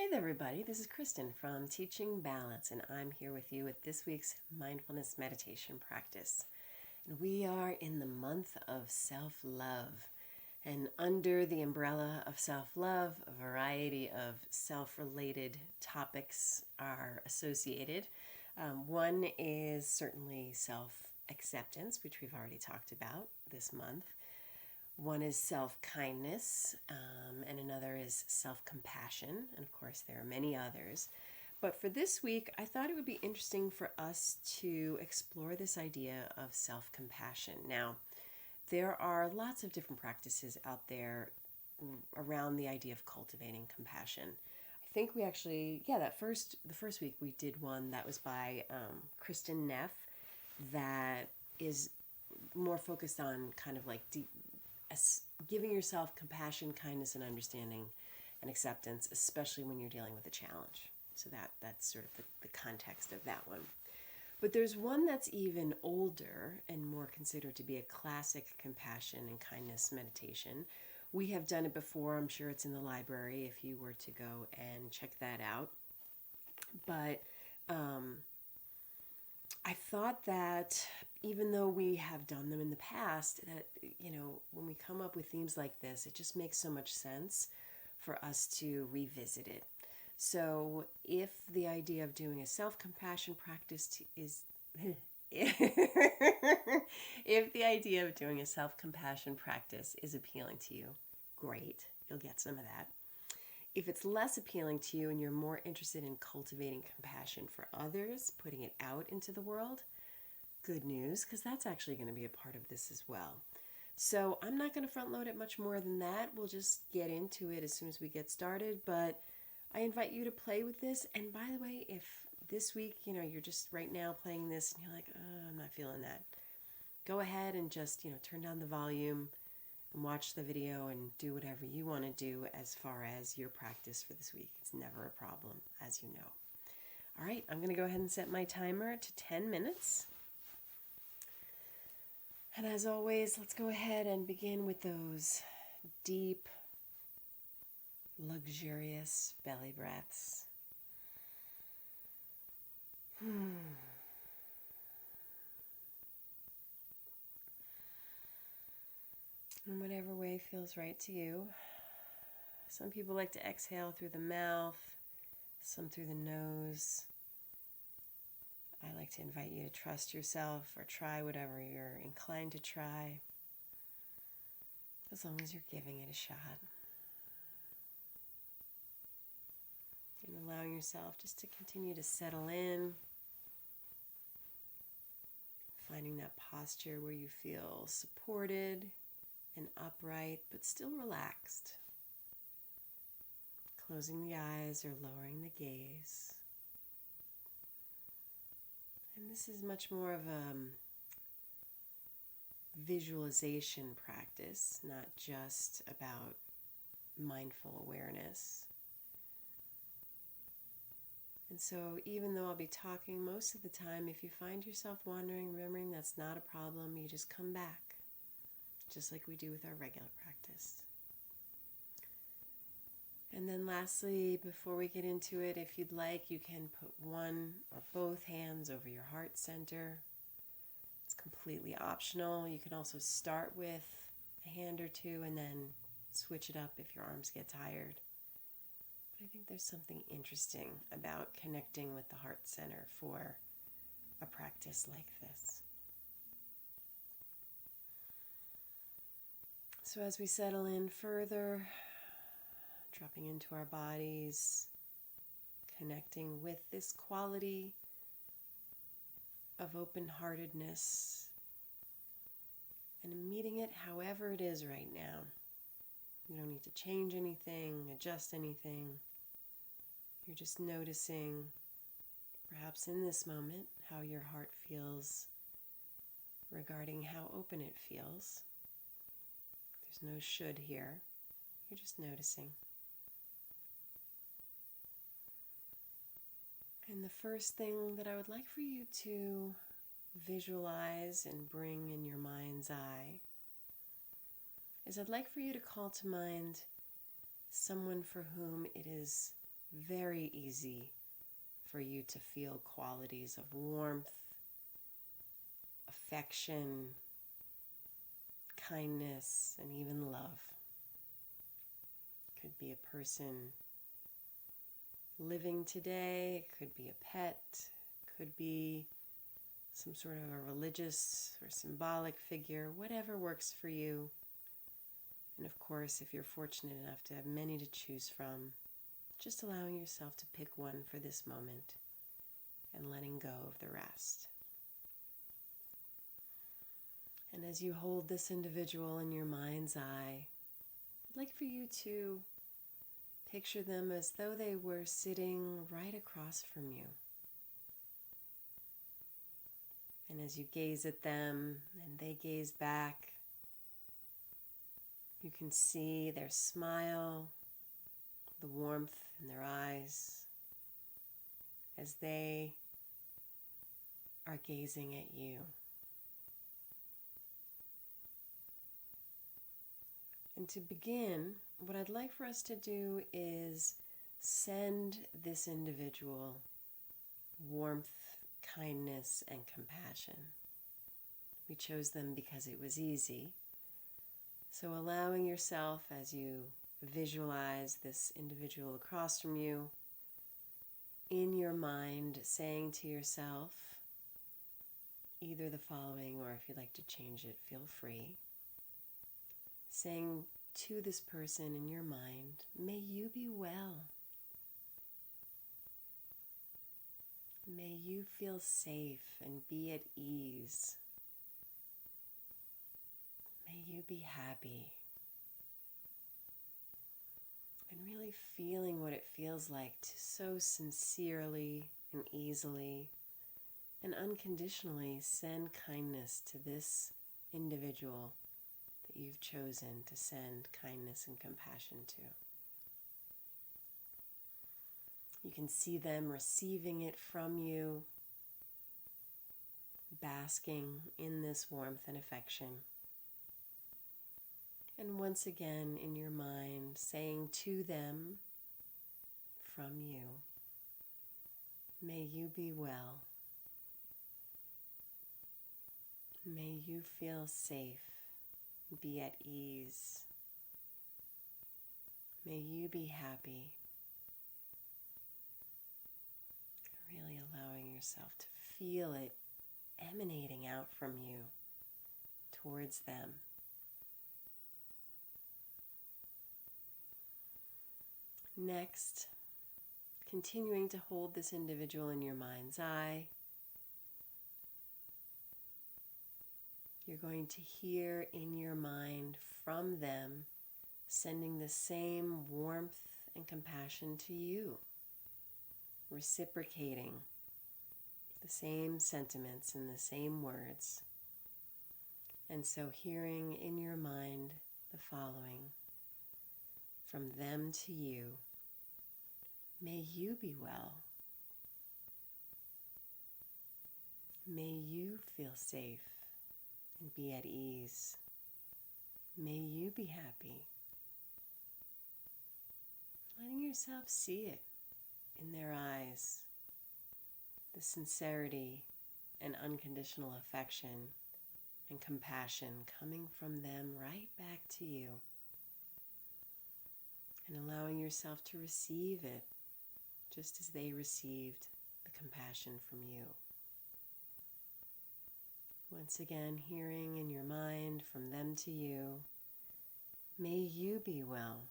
Hey there, everybody. This is Kristin from Teaching Balance, and I'm here with you with this week's mindfulness meditation practice. And we are in the month of self-love. And under the umbrella of self-love, a variety of self-related topics are associated. One is certainly self-acceptance, which we've already talked about this month. One is self-kindness, and another is self-compassion, and of course there are many others. But for this week, I thought it would be interesting for us to explore this idea of self-compassion. Now, there are lots of different practices out there around the idea of cultivating compassion. I think we actually, the first week we did one that was by Kristin that is more focused on kind of like giving yourself compassion, kindness, and understanding and acceptance, especially when you're dealing with a challenge. So that's sort of the context of that one. But there's one that's even older and more considered to be a classic compassion and kindness meditation. We have done it before. I'm sure it's in the library if you were to go and check that out. But I thought that even though we have done them in the past, that, when we come up with themes like this, it just makes so much sense for us to revisit it. So if the idea of doing a self-compassion practice is, if the idea of doing a self-compassion practice is appealing to you, great, you'll get some of that. If it's less appealing to you and you're more interested in cultivating compassion for others, putting it out into the world, good news, because that's actually going to be a part of this as well. So I'm not going to front load it much more than that. We'll just get into it as soon as we get started. But I invite you to play with this. And by the way, if this week, you're just right now playing this and you're like, oh, I'm not feeling that, go ahead and just, turn down the volume and watch the video and do whatever you want to do as far as your practice for this week. It's never a problem, as you know. All right, I'm going to go ahead and set my timer to 10 minutes. And as always, let's go ahead and begin with those deep, luxurious belly breaths. In whatever way feels right to you. Some people like to exhale through the mouth, some through the nose. I like to invite you to trust yourself or try whatever you're inclined to try, as long as you're giving it a shot. And allowing yourself just to continue to settle in, finding that posture where you feel supported and upright, but still relaxed. Closing the eyes or lowering the gaze. And this is much more of a visualization practice, not just about mindful awareness. And so even though I'll be talking most of the time, if you find yourself wandering, remembering that's not a problem, you just come back, just like we do with our regular practice. And then lastly, before we get into it, if you'd like, you can put one or both hands over your heart center. It's completely optional. You can also start with a hand or two and then switch it up if your arms get tired. But I think there's something interesting about connecting with the heart center for a practice like this. So as we settle in further, dropping into our bodies, connecting with this quality of open-heartedness and meeting it however it is right now. You don't need to change anything, adjust anything. You're just noticing, perhaps in this moment, how your heart feels regarding how open it feels. There's no should here. You're just noticing. And the first thing that I would like for you to visualize and bring in your mind's eye is I'd like for you to call to mind someone for whom it is very easy for you to feel qualities of warmth, affection, kindness, and even love. It could be a person living today, it could be a pet, it could be some sort of a religious or symbolic figure, whatever works for you. And of course, if you're fortunate enough to have many to choose from, just allowing yourself to pick one for this moment and letting go of the rest. And as you hold this individual in your mind's eye, I'd like for you to picture them as though they were sitting right across from you. And as you gaze at them and they gaze back, you can see their smile, the warmth in their eyes as they are gazing at you. And to begin, what I'd like for us to do is send this individual warmth, kindness, and compassion. We chose them because it was easy. So allowing yourself, as you visualize this individual across from you, in your mind, saying to yourself either the following, or if you'd like to change it, feel free. Saying to this person in your mind, may you be well. May you feel safe and be at ease. May you be happy. And really feeling what it feels like to so sincerely and easily and unconditionally send kindness to this individual that you've chosen to send kindness and compassion to. You can see them receiving it from you, basking in this warmth and affection. And once again in your mind, saying to them from you, may you be well. May you feel safe, be at ease. May you be happy. Really allowing yourself to feel it emanating out from you towards them. Next, continuing to hold this individual in your mind's eye, you're going to hear in your mind from them sending the same warmth and compassion to you, reciprocating the same sentiments and the same words. And so hearing in your mind the following from them to you, may you be well. May you feel safe and be at ease. May you be happy. Letting yourself see it in their eyes, the sincerity and unconditional affection and compassion coming from them right back to you, and allowing yourself to receive it just as they received the compassion from you. Once again, hearing in your mind from them to you, may you be well.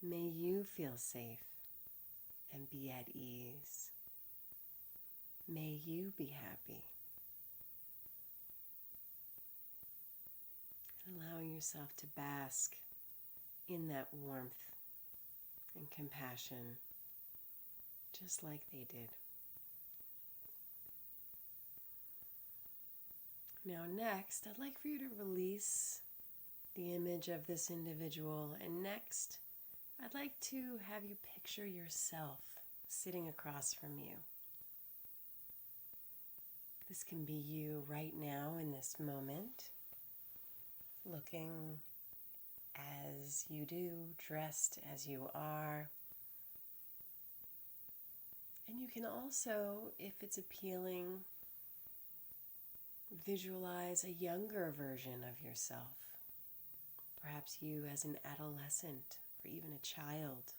May you feel safe and be at ease. May you be happy. Allowing yourself to bask in that warmth and compassion, just like they did. Now next, I'd like for you to release the image of this individual, and next, I'd like to have you picture yourself sitting across from you. This can be you right now in this moment, looking as you do, dressed as you are. And you can also, if it's appealing, visualize a younger version of yourself. Perhaps you as an adolescent or even a child.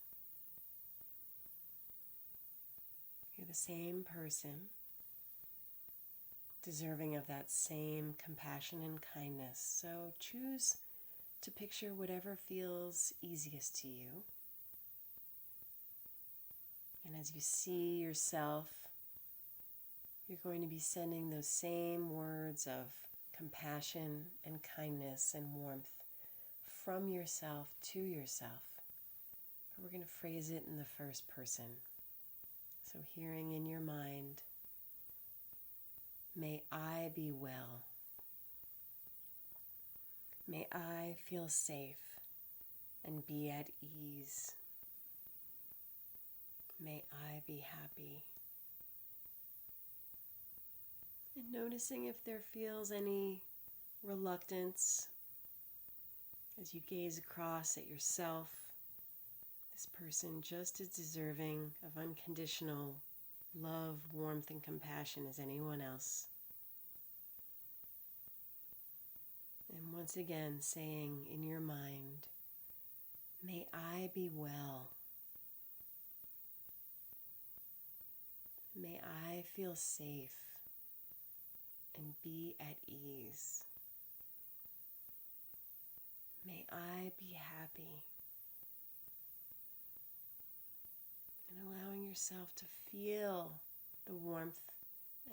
You're the same person, deserving of that same compassion and kindness. So choose to picture whatever feels easiest to you. And as you see yourself, you're going to be sending those same words of compassion and kindness and warmth from yourself to yourself. But we're going to phrase it in the first person. So hearing in your mind, may I be well. May I feel safe and be at ease. May I be happy. And noticing if there feels any reluctance as you gaze across at yourself, this person just as deserving of unconditional love, warmth, and compassion as anyone else. And once again, saying in your mind, may I be well. May I feel safe and be at ease. May I be happy. And allowing yourself to feel the warmth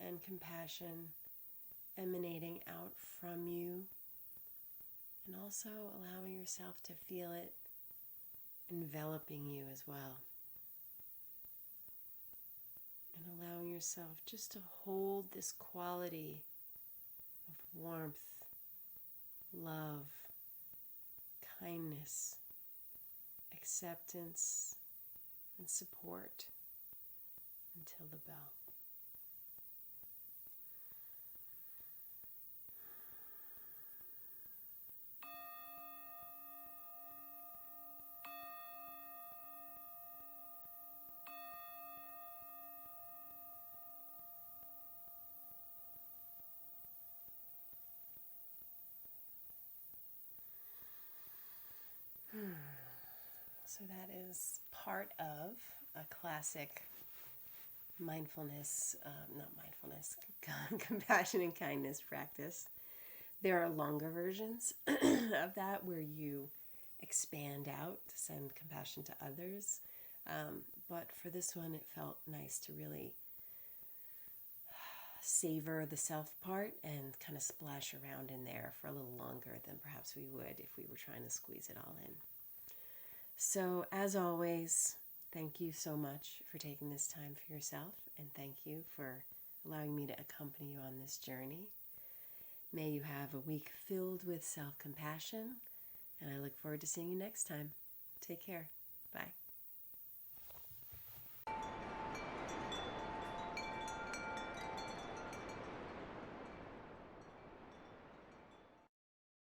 and compassion emanating out from you, and also allowing yourself to feel it enveloping you as well. And allowing yourself just to hold this quality of warmth, love, kindness, acceptance, and support until the bell. So that is part of a classic compassion and kindness practice. There are longer versions of that where you expand out to send compassion to others. But for this one, it felt nice to really savor the self part and kind of splash around in there for a little longer than perhaps we would if we were trying to squeeze it all in. So as always, thank you so much for taking this time for yourself, and thank you for allowing me to accompany you on this journey. May you have a week filled with self-compassion, and I look forward to seeing you next time. Take care. Bye.